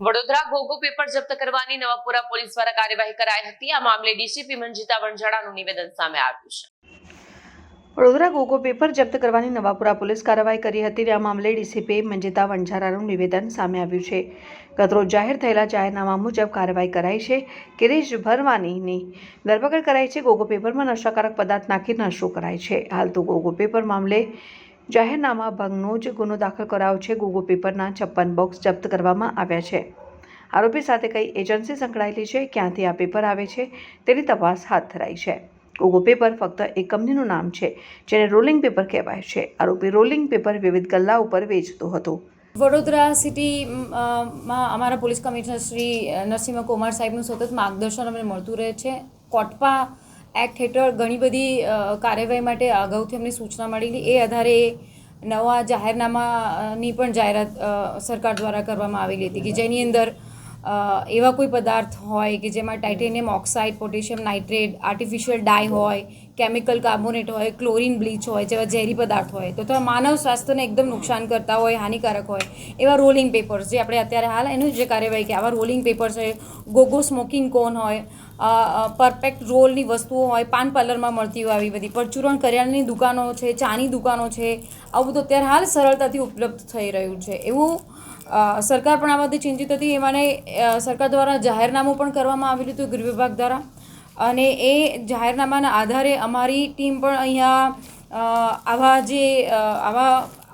Vadodara ગોગો paper જપ્ત કરવાની Navapura police દ્વારા કાર્યવાહી કરાઈ હતી। આ મામલે ડીસીપી મંજીતા વણઝારાનું નિવેદન સામે આવ્યું છે। વડોદરા ગોગો પેપર જપ્ત કરવાની નવાપુરા પોલીસ કાર્યવાહી કરી હતી। આ મામલે ડીસીપી મંજીતા વણઝારાનું નિવેદન સામે આવ્યું છે। ગતરોજ જાહેર થયેલા જાહેરનામા મુજબ કાર્યવાહી કરાઈ છે। ગિરીશ ભરવાનીની ધરપકડ કરાઈ છે। ગોગો પેપરમાં નશાકારક પદાર્થ નાખી નશો કરાય છે। હાલ તો ગોગો પેપર મામલે જાહેરનામા ભંગનો જ ગુનો દાખલ કરાયો છે। ગોગો પેપરના 56 બોક્સ જપ્ત કરવામાં આવ્યા છે। આરોપી સાથે કઈ એજન્સી સંકળાયેલી છે, ક્યાંથી આ પેપર આવે છે તેની તપાસ હાથ ધરાઈ છે। ગોગો પેપર ફક્ત એક કંપનીનું નામ છે, જેને રોલિંગ પેપર કહેવાય છે। આરોપી રોલિંગ પેપર વિવિધ ગલ્લા ઉપર વેચતો હતો। વડોદરા સિટીમાં અમારા પોલીસ કમિશનર શ્રી નરસિંહ કુમાર સાહેબનું સતત માર્ગદર્શન અમને મળતું રહે છે। કોટપા એક્ટ હેઠળ ઘણી બધી કાર્યવાહી માટે અગાઉથી અમને સૂચના મળેલી, એ આધારે નવા જાહેરનામાની પણ જાહેરાત સરકાર દ્વારા કરવામાં આવેલી હતી કે જેની અંદર એવા કોઈ પદાર્થ હોય કે જેમાં titanium oxide, potassium nitrate, artificial dye હોય, કેમિકલ કાર્બોનેટ હોય, ક્લોરિન બ્લીચ હોય જેવા ઝેરી પદાર્થ હોય તો માનવ સ્વાસ્થ્યને એકદમ નુકસાન કરતા હોય, હાનિકારક હોય એવા રોલિંગ પેપર્સ, જે આપણે અત્યારે હાલ એનું જે કાર્યવાહી કે આવા રોલિંગ પેપર્સ હોય, ગોગો સ્મોકિંગ કોન હોય, પરફેક્ટ રોલની વસ્તુઓ હોય, પાન પાર્લરમાં મળતી હોય આવી બધી, પરચુરણ કરિયાણાની દુકાનો છે, ચાની દુકાનો છે, આવું બધું અત્યારે હાલ સરળતાથી ઉપલબ્ધ થઈ રહ્યું છે। એવું સરકાર પણ આ બધી ચિંતિત હતી। એમાંને સરકાર દ્વારા જાહેરનામું પણ કરવામાં આવેલું હતું ગૃહ વિભાગ દ્વારા, અને એ જાહેરનામાના આધારે અમારી ટીમ પણ અહીંયા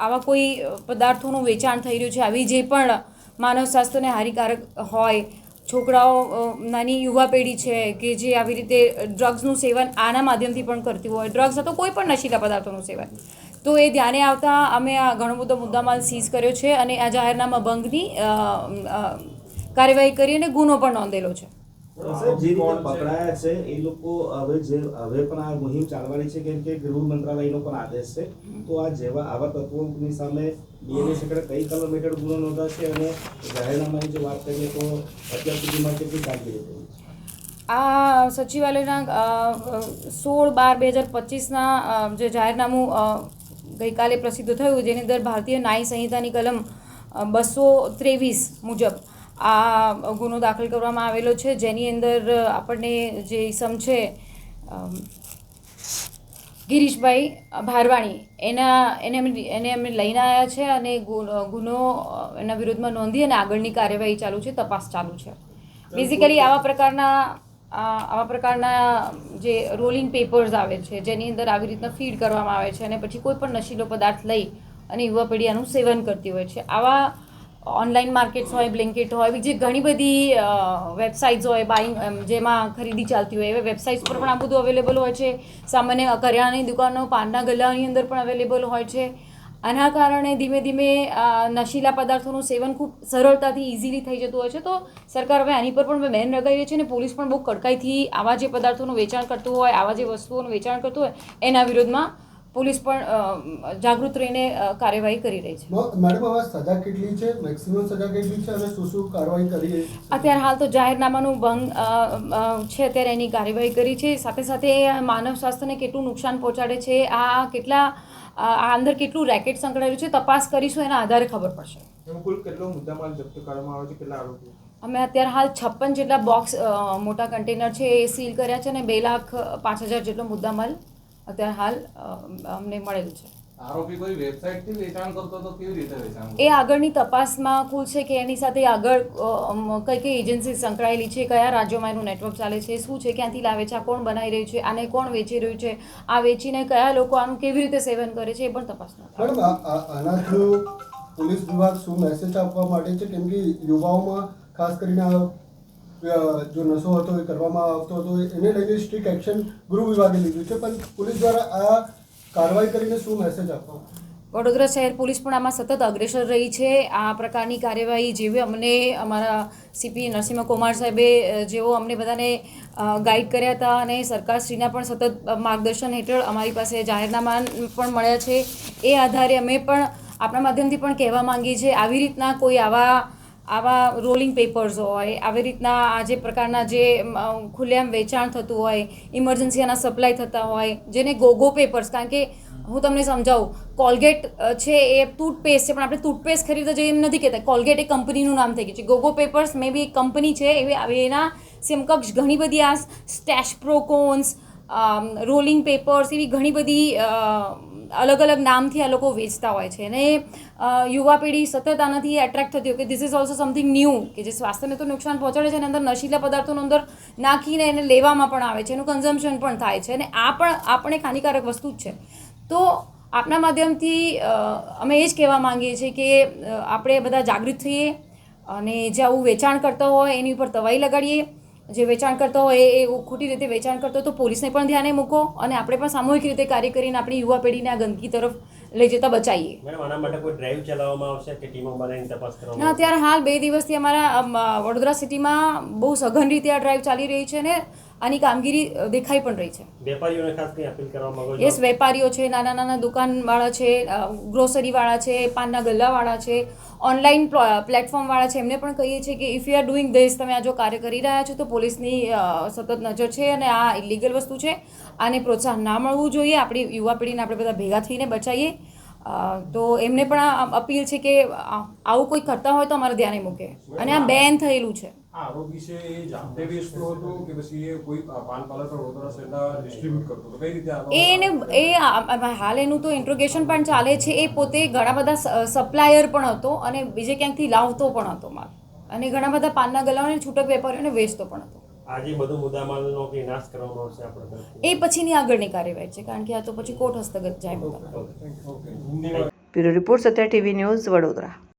આવા કોઈ પદાર્થોનું વેચાણ થઈ રહ્યું છે, આવી જે પણ માનવ સ્વાસ્થ્યને હાનિકારક હોય, છોકરાઓ, નાની યુવા પેઢી છે કે જે આવી રીતે ડ્રગ્સનું સેવન આના માધ્યમથી પણ કરતી હોય, ડ્રગ્સ અથવા કોઈ પણ નશીલા પદાર્થોનું સેવન, તો એ ધ્યાને આવતા અમે આ ઘણો બધો મુદ્દામાલ સીઝ કર્યો છે અને આ જાહેરનામા ભંગની કાર્યવાહી કરી અને ગુનો પણ નોંધેલો છે। જે રીતે પકડાયા છે એ લોકો હવે પણ આ મુહિમ ચાલવાની છે, કેમ કે ગૃહ મંત્રાલયનો પણ આદેશ છે। તો આ આવા તત્વોની સામે બીએનએસ હેઠળ કઈ કલમ હેઠળ ગુનો નોંધાશે અને જાહેરનામાની જો વાત કરીએ તો અત્યાર સુધીમાં કેટલી કામગીરી થઈ છે? આ સચિવાલયના 16/12/2025ના જે જાહેરનામું ગઈકાલે પ્રસિદ્ધ થયું, જેની અંદર ભારતીય ન્યાય સંહિતાની કલમ 223 મુજબ આ ગુનો દાખલ કરવામાં આવેલો છે, જેની અંદર આપણને જે ઇસમ છે ગિરીશભાઈ ભારવાણી એને અમે લઈને આવ્યા છે અને ગુનો એના વિરુદ્ધમાં નોંધી અને આગળની કાર્યવાહી ચાલુ છે, તપાસ ચાલુ છે। બેઝિકલી આવા પ્રકારના જે રોલિંગ પેપર્સ આવે છે, જેની અંદર આવી રીતના ફીડ કરવામાં આવે છે અને પછી કોઈ પણ નશીલો પદાર્થ લઈ અને યુવા પેઢી આનું સેવન કરતી હોય છે। આવા ઓનલાઈન માર્કેટ્સ હોય, બ્લિંકિટ હોય, બીજી ઘણી બધી વેબસાઇટ્સ હોય, જેમાં ખરીદી ચાલતી હોય, એવા વેબસાઇટ્સ પર પણ આ બધું અવેલેબલ હોય છે। સામાન્ય કરિયાણાની દુકાનો, પાનના ગલ્લાની અંદર પણ અવેલેબલ હોય છે। આના કારણે ધીમે ધીમે નશીલા પદાર્થોનું સેવન ખૂબ સરળતાથી ઇઝીલી થઈ જતું હોય છે। તો સરકાર હવે આની પર પણ બેન લગાવી રહી છે અને પોલીસ પણ બહુ કડકાઈથી આવા જે પદાર્થોનું વેચાણ કરતું હોય, આવા જે વસ્તુઓનું વેચાણ કરતું હોય એના વિરોધમાં પોલીસ પણ જાગૃત રહીને કાર્યવાહી કરી રહી છે। મેડમ, હવે સજા કેટલી છે, મેક્સિમમ સજા કેટલી છે અને શું કાર્યવાહી કરી રહી છે? અત્યારે હાલ તો જાહેરનામાનું ભંગ છે, અત્યારે એની કાર્યવાહી કરી છે। સાથે સાથે માનવ સ્વાસ્થ્યને કેટલું નુકસાન પહોંચાડે છે, આ અંદર કેટલું રેકેટ સંકળાયેલું છે, તપાસ કરીશું, એના આધારે ખબર પડશે। કુલ કેટલો મુદ્દામાલ જપ્ત કરવામાં આવ્યો છે, કેટલા આરોપીઓ? અમે અત્યારે હાલ 56 જેટલા બોક્સ મોટા કન્ટેનર છે એ સીલ કર્યા છે અને 2,05,000 જેટલો મુદ્દામાલ અત્યારે હાલ અમને મળેલું છે। આરોપી કોઈ વેબસાઇટથી વેચાણ કરતો તો કેવી રીતે વેચાણ? એ આગળની તપાસમાં ખુલશે કે એની સાથે આગળ કઈ એજન્સી સંકળાયેલી છે, કયા રાજ્યોમાં એનું નેટવર્ક ચાલે છે, શું છે, ક્યાંથી લાવે છે, આ કોણ બનાવી રહ્યું છે, આને કોણ વેચી રહ્યું છે, આ વેચીને કયા લોકો આનું કેવી રીતે સેવન કરે છે, એ પણ તપાસમાં। મેડમ, આના થ્રુ પોલીસ વિભાગ શું મેસેજ આપવા માટે છે, કેમ કે યુવાઓમાં ખાસ કરીને જો નશો હતો એ કરવામાં આવતો હતો, એને લઈને સ્ટ્રિક્ટ એક્શન ગૃહ વિભાગે લીધું છે, પણ પોલીસ દ્વારા આ કાર્યવાહી કરીને શું મેસેજ આપવા? વડોદરા શહેર પોલીસ પણ આમાં સતત અગ્રેસર રહી છે। આ પ્રકારની કાર્યવાહી જેવી અમને અમારા સીપી નરસિંહ કુમાર સાહેબે જેવો અમને બધાને ગાઈડ કર્યા હતા અને સરકારશ્રીના પણ સતત માર્ગદર્શન હેઠળ અમારી પાસે જાહેરનામા પણ મળ્યા છે। એ આધારે અમે પણ આપણા માધ્યમથી પણ કહેવા માંગીએ છીએ, આવી રીતના કોઈ આવા રોલિંગ પેપર્સ હોય, આવી રીતના આ જે પ્રકારના જે ખુલ્લેઆમ વેચાણ થતું હોય, ઇમરજન્સી આના સપ્લાય થતા હોય, જેને ગોગો પેપર્સ, કારણ કે હું તમને સમજાવું, કોલગેટ છે એ ટૂથપેસ્ટ છે, પણ આપણે ટૂથપેસ્ટ ખરીદવા જઈએ એમ નથી કહેતા. કોલગેટ એ કંપનીનું નામ થઈ ગયું છે. ગોગો પેપર્સ મે બી એક કંપની છે, એના સમકક્ષ ઘણી બધી આ સ્ટેશ પ્રોકોન્સ, રોલિંગ પેપર્સ, એવી ઘણી બધી અલગ અલગ નામથી આ લોકો વેચતા હોય છે. અને યુવા પેઢી સતત આનાથી એટ્રેક્ટ થતી હોય કે this is also something new, કે જે સ્વાસ્થ્યને તો નુકસાન પહોંચાડે છે અને અંદર નશીલા પદાર્થોનો અંદર નાખીને એને લેવામાં પણ આવે છે, એનું કન્ઝમ્પશન પણ થાય છે, અને આ પણ એક હાનિકારક વસ્તુ જ છે. તો આપના માધ્યમથી અમે એ જ કહેવા માંગીએ છીએ કે આપણે બધા જાગૃત થઈએ અને જે આવું વેચાણ કરતા હોય એની ઉપર તવાઈ લગાડીએ. જે વેચાણ કરતો હોય એ ખોટી રીતે વેચાણ કરતો હોય તો પોલીસને પણ ધ્યાને મૂકો, અને આપણે પણ સામૂહિક રીતે કાર્ય કરીને આપણી યુવા પેઢીને આ ગંદકી તરફ લઈ જતા બચાવીએ. મેડમ, આના માટે કોઈ ડ્રાઈવ ચલાવવામાં આવશે કે ટીમો બનાવીને તપાસ કરવામાં ના, અત્યારે હાલ 2 દિવસથી અમારા વડોદરા સિટીમાં બહુ સઘન રીતે આ ડ્રાઈવ ચાલી રહી છે, અને આની કામગીરી દેખાઈ પણ રહી છે. વેપારીઓને ખાસ કંઈ અપીલ કરવા માંગો છો? યસ, વેપારીઓ છે, નાના નાના દુકાનવાળા છે, ગ્રોસરીવાળા છે, પાનના ગલ્લાવાળા છે, ઓનલાઈન પ્લેટફોર્મવાળા છે, એમને પણ કહીએ છીએ કે if you are doing this, તમે આ જો કાર્ય કરી રહ્યા છો તો પોલીસની સતત નજર છે, અને આ ઇલીગલ વસ્તુ છે, આને પ્રોત્સાહન ના મળવું જોઈએ. આપણી યુવા પેઢીને આપણે બધા ભેગા થઈને બચાવીએ. તો એમને પણ આ અપીલ છે કે આવું કોઈ કરતા હોય તો અમારે ધ્યાને મૂકે, અને આ બેન થયેલું છે. આરોપી છે એ જાતે વેચતો હતો કે પછી એ કોઈ પાન પાર્લર પર વડોદરા શહેરના ડિસ્ટ્રીબ્યુટ કરતો હતો? કઈ રીતે હાલ એનું તો ઇન્ટ્રોગેશન પણ ચાલે છે. એ પોતે ઘણા બધા સપ્લાયર પણ હતો અને બીજે ક્યાંકથી લાવતો પણ હતો માલ, અને ઘણા બધા પાનના ગલ્લાઓને છૂટક વેપારીઓને વેચતો પણ હતો. આજે બધું મુદ્દામાલનો કે નાશ કરવામાં આવશે આપણે તરફથી? એ પછીની આગળની કાર્યવાહી છે, કારણ કે આ તો પછી કોર્ટ હસ્તગત જાય બધા. Bureau report Satya TV news, Vadodara.